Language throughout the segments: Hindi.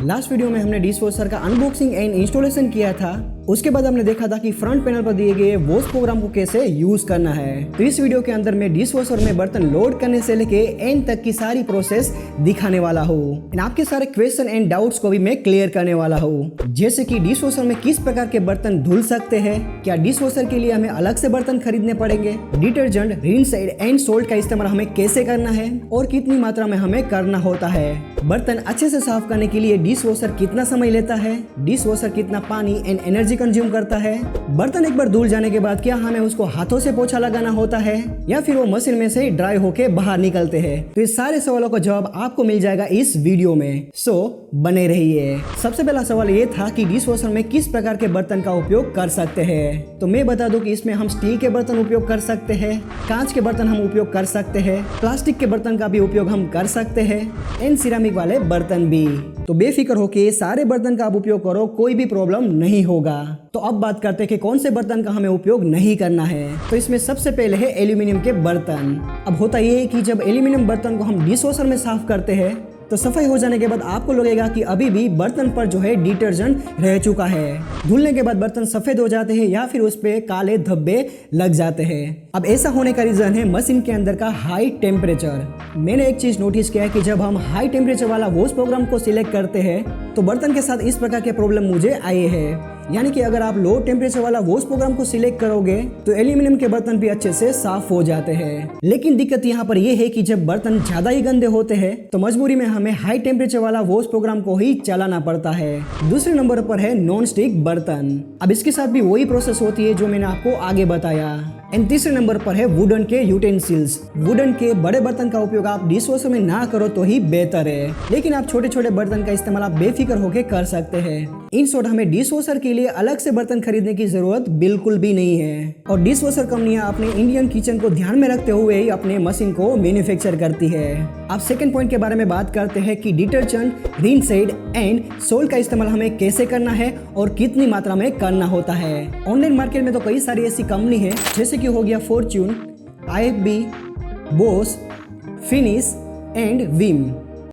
लास्ट वीडियो में हमने डिश वॉशर का अनबॉक्सिंग एंड इंस्टॉलेशन किया था। उसके बाद हमने देखा था कि फ्रंट पैनल पर दिए गए वॉश प्रोग्राम को कैसे यूज करना है। तो इस वीडियो के अंदर मैं डिश वॉशर में बर्तन लोड करने से लेके एंड तक की सारी प्रोसेस दिखाने वाला हूँ। आपके सारे क्वेश्चन एंड डाउट्स को भी मैं क्लियर करने वाला हूँ, जैसे कि डिश वॉशर में किस प्रकार के बर्तन धुल सकते हैं, क्या डिश वॉशर के लिए हमें अलग से बर्तन खरीदने पड़ेंगे, डिटर्जेंट, रिनसाइड एंड सोल्ट का इस्तेमाल हमें कैसे करना है और कितनी मात्रा में हमें करना होता है, बर्तन अच्छे से साफ करने के लिए डिश वॉशर कितना समय लेता है, डिश वॉशर कितना पानी एंड एनर्जी कंज्यूम करता है, बर्तन एक बार धुल जाने के बाद क्या हमें उसको हाथों से पोछा लगाना होता है या फिर वो मशीन में से ड्राई होके बाहर निकलते हैं। तो इस सारे सवालों का जवाब आपको मिल जाएगा इस वीडियो में, सो बने रहिए। सबसे पहला सवाल ये था कि डिश वॉशर में किस प्रकार के बर्तन का उपयोग कर सकते हैं। तो मैं बता दूं कि इसमें हम स्टील के बर्तन उपयोग कर सकते हैं, कांच के बर्तन हम उपयोग कर सकते हैं, प्लास्टिक के बर्तन का भी उपयोग हम कर सकते हैं एंड सिरामिक वाले बर्तन भी। तो बेफिक्र होके सारे बर्तन का आप उपयोग करो, कोई भी प्रॉब्लम नहीं होगा। तो अब बात करते हैं कि कौन से बर्तन का हमें उपयोग नहीं करना है। तो इसमें सबसे पहले है एल्यूमिनियम के बर्तन। अब होता यह है कि जब एल्यूमिनियम बर्तन को हम डिश वॉशर में साफ करते हैं तो सफाई हो जाने के बाद आपको लगेगा कि अभी भी बर्तन पर जो है डिटर्जेंट रह चुका है। धुलने के बाद बर्तन सफेद हो जाते हैं या फिर उस पे काले धब्बे लग जाते हैं। अब ऐसा होने का रीजन है मशीन के अंदर का हाई टेम्परेचर। मैंने एक चीज नोटिस किया है कि जब हम हाई टेम्परेचर वाला वॉश प्रोग्राम को सिलेक्ट करते हैं तो बर्तन के साथ इस प्रकार के प्रॉब्लम मुझे आए हैं। यानी कि अगर आप लो टेम्परेचर वाला वॉश प्रोग्राम को सिलेक्ट करोगे तो एल्यूमिनियम के बर्तन भी अच्छे से साफ हो जाते हैं। लेकिन दिक्कत यहाँ पर यह है कि जब बर्तन ज्यादा ही गंदे होते हैं तो मजबूरी में हमें हाई टेम्परेचर वाला वॉश प्रोग्राम को ही चलाना पड़ता है। दूसरे नंबर पर है नॉन स्टिक बर्तन। अब इसके साथ भी वही प्रोसेस होती है जो मैंने आपको आगे बताया। एंड तीसरे नंबर पर है वुडन के यूटेंसिल्स। वुडन के बड़े बर्तन का उपयोग आप डिश वॉशर में ना करो तो ही बेहतर है, लेकिन आप छोटे छोटे बर्तन का इस्तेमाल आप बेफिक्र होकर कर सकते हैं। इन शॉर्ट हमें डिश वॉशर के लिए अलग से बर्तन खरीदने की जरूरत बिल्कुल भी नहीं है और डिश वॉशर कंपनियां अपने इंडियन किचन को ध्यान में रखते हुए ही अपने मशीन को मैन्युफैक्चर करती है। अब सेकंड पॉइंट के बारे में बात करते हैं कि डिटर्जेंट, रिनसाइड एंड सोल्ट का इस्तेमाल हमें कैसे करना है और कितनी मात्रा में करना होता है। ऑनलाइन मार्केट में तो कई सारी ऐसी कंपनी है जैसे कि हो गया Fortune, IFB, Bose, finish and Vim.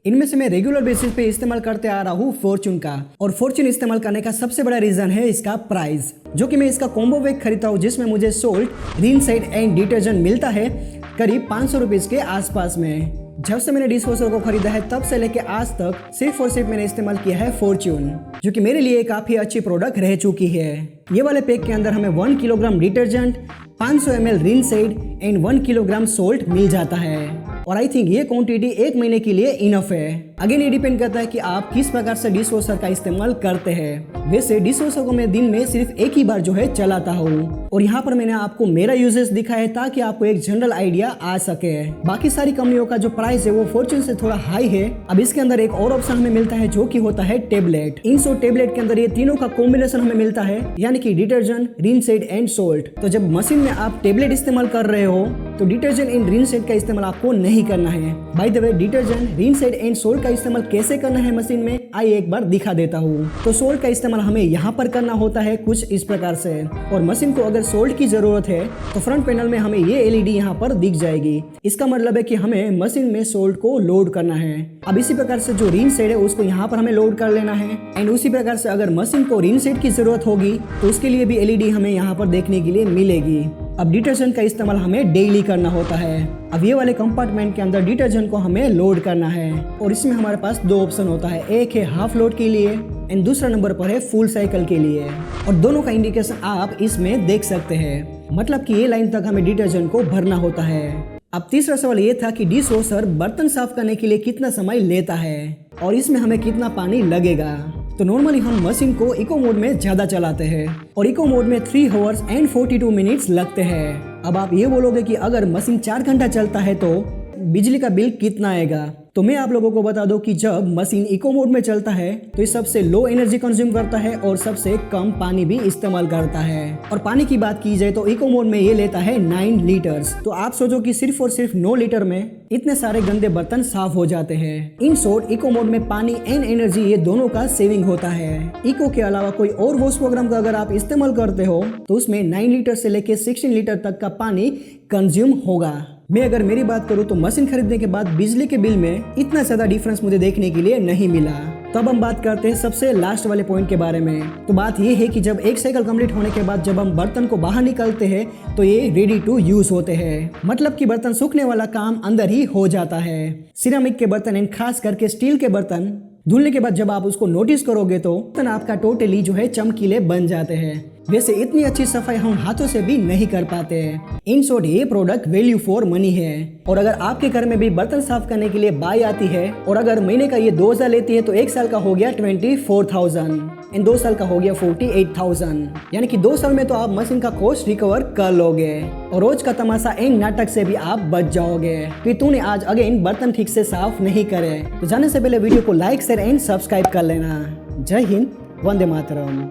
इनमें से मैं रेगुलर बेसिस पे इस्तेमाल करते आ रहा हूँ फॉर्च्यून का, और फॉर्च्यून इस्तेमाल करने का सबसे बड़ा रीजन है इसका प्राइस, जो कि मैं इसका कॉम्बो पैक खरीदता हूँ जिसमें मुझे सोल्ट, रिनसाइड एंड डिटर्जेंट मिलता है करीब 500 रुपीज के आसपास में। जब से मैंने डिश वॉशर को खरीदा है तब से लेके आज तक सिर्फ और सिर्फ मैंने इस्तेमाल किया है फॉर्च्यून, जो कि मेरे लिए काफी अच्छी प्रोडक्ट रह चुकी है। ये वाले पैक के अंदर हमें 1 kilogram detergent, 500 ml rinse aid and 1 kilogram salt मिल जाता है और आई थिंक ये क्वांटिटी 1 महीने के लिए इनफ है। अगेन ये डिपेंड करता है कि आप किस प्रकार से डिश वॉशर का इस्तेमाल करते हैं। वैसे डिश वॉशर को मैं दिन में सिर्फ एक ही बार जो है चलाता हूँ और यहाँ पर मैंने आपको मेरा यूजेस दिखाया है ताकि आपको एक जनरल आइडिया आ सके। बाकी सारी कंपनियों का जो प्राइस है वो फॉर्च्यून से थोड़ा हाई है। अब इसके अंदर एक और ऑप्शन हमें मिलता है जो कि होता है टेबलेट। इन सो टेबलेट के अंदर ये तीनों का कॉम्बिनेशन हमें मिलता है, यानी कि डिटर्जेंट, रिनसाइड एंड सोल्ट। तो जब मशीन में आप टेबलेट इस्तेमाल कर रहे हो तो डिटर्जेंट एंड रिनसाइड का इस्तेमाल आपको नहीं करना है। By the way detergent, rinse aid and salt का इस्तेमाल कैसे करना है मशीन में आइए एक बार दिखा देता हूँ। तो सोल्ट का इस्तेमाल हमें यहाँ पर करना होता है कुछ इस प्रकार से, और मशीन को अगर सोल्ट की जरूरत है तो फ्रंट पैनल में हमें ये LED यहाँ पर दिख जाएगी। इसका मतलब है कि हमें मशीन में सोल्ट को लोड करना है। अब इसी प्रकार से जो रिनसाइड है उसको यहाँ पर हमें लोड कर लेना है एंड उसी प्रकार से अगर मशीन को रिनसाइड की जरूरत होगी तो उसके लिए भी LED हमें यहाँ पर देखने के लिए मिलेगी। अब डिटर्जेंट का इस्तेमाल हमें डेली करना होता है। अब ये वाले कंपार्टमेंट के अंदर डिटर्जेंट को हमें लोड करना है और इसमें हमारे पास 2 ऑप्शन होता है, एक है हाफ लोड के लिए एंड दूसरा नंबर पर है फुल साइकिल के लिए, और दोनों का इंडिकेशन आप इसमें देख सकते हैं। मतलब कि ये लाइन तक हमें डिटर्जेंट को भरना होता है। अब तीसरा सवाल ये था कि डिश वॉशर बर्तन साफ करने के लिए कितना समय लेता है और इसमें हमें कितना पानी लगेगा। तो नॉर्मली हम मशीन को इको मोड में ज्यादा चलाते हैं और इको मोड में 3 आवर्स एंड 42 मिनट्स लगते हैं। अब आप ये बोलोगे कि अगर मशीन 4 घंटा चलता है तो बिजली का बिल कितना आएगा। तो मैं आप लोगों को बता दूं कि जब मशीन इको मोड में चलता है तो ये सबसे लो एनर्जी कंज्यूम करता है और सबसे कम पानी भी इस्तेमाल करता है। और पानी की बात की जाए तो इको मोड में ये लेता है 9 लीटर्स। तो आप सोचो कि सिर्फ और सिर्फ 9 लीटर में इतने सारे गंदे बर्तन साफ हो जाते हैं। इन शॉर्ट इको मोड में पानी एंड एनर्जी ये दोनों का सेविंग होता है। इको के अलावा कोई और वॉश प्रोग्राम का अगर आप इस्तेमाल करते हो तो उसमें 9 लीटर से लेके 16 लीटर तक का पानी कंज्यूम होगा। मैं अगर मेरी बात करूं तो मशीन खरीदने के बाद बिजली के बिल में इतना ज्यादा डिफरेंस मुझे देखने के लिए नहीं मिला। तो अब हम बात करते हैं सबसे लास्ट वाले पॉइंट के बारे में। तो बात ये है कि जब एक साइकिल कंप्लीट होने के बाद जब हम बर्तन को बाहर निकालते हैं तो ये रेडी टू यूज होते हैं, मतलब कि बर्तन सूखने वाला काम अंदर ही हो जाता है। सिरामिक के बर्तन एंड खास करके स्टील के बर्तन धुलने के बाद जब आप उसको नोटिस करोगे तो बर्तन आपका टोटली जो है चमकीले बन जाते हैं। वैसे इतनी अच्छी सफाई हम हाथों से भी नहीं कर पाते हैं। इन शॉर्ट ये प्रोडक्ट वैल्यू फॉर मनी है। और अगर आपके घर में भी बर्तन साफ करने के लिए बाई आती है और अगर महीने का ये 2000 लेती है तो एक साल का हो गया 24,000 इन 2 साल का हो गया 48,000, यानी कि 2 साल में तो आप मशीन का कॉस्ट रिकवर कर लोगे और रोज का तमाशा इन नाटक से भी आप बच जाओगे कि तूने आज अगेन बर्तन ठीक से साफ नहीं करे। तो जाने से पहले वीडियो को लाइक शेयर एंड सब्सक्राइब कर लेना। जय हिंद, वंदे मातरम।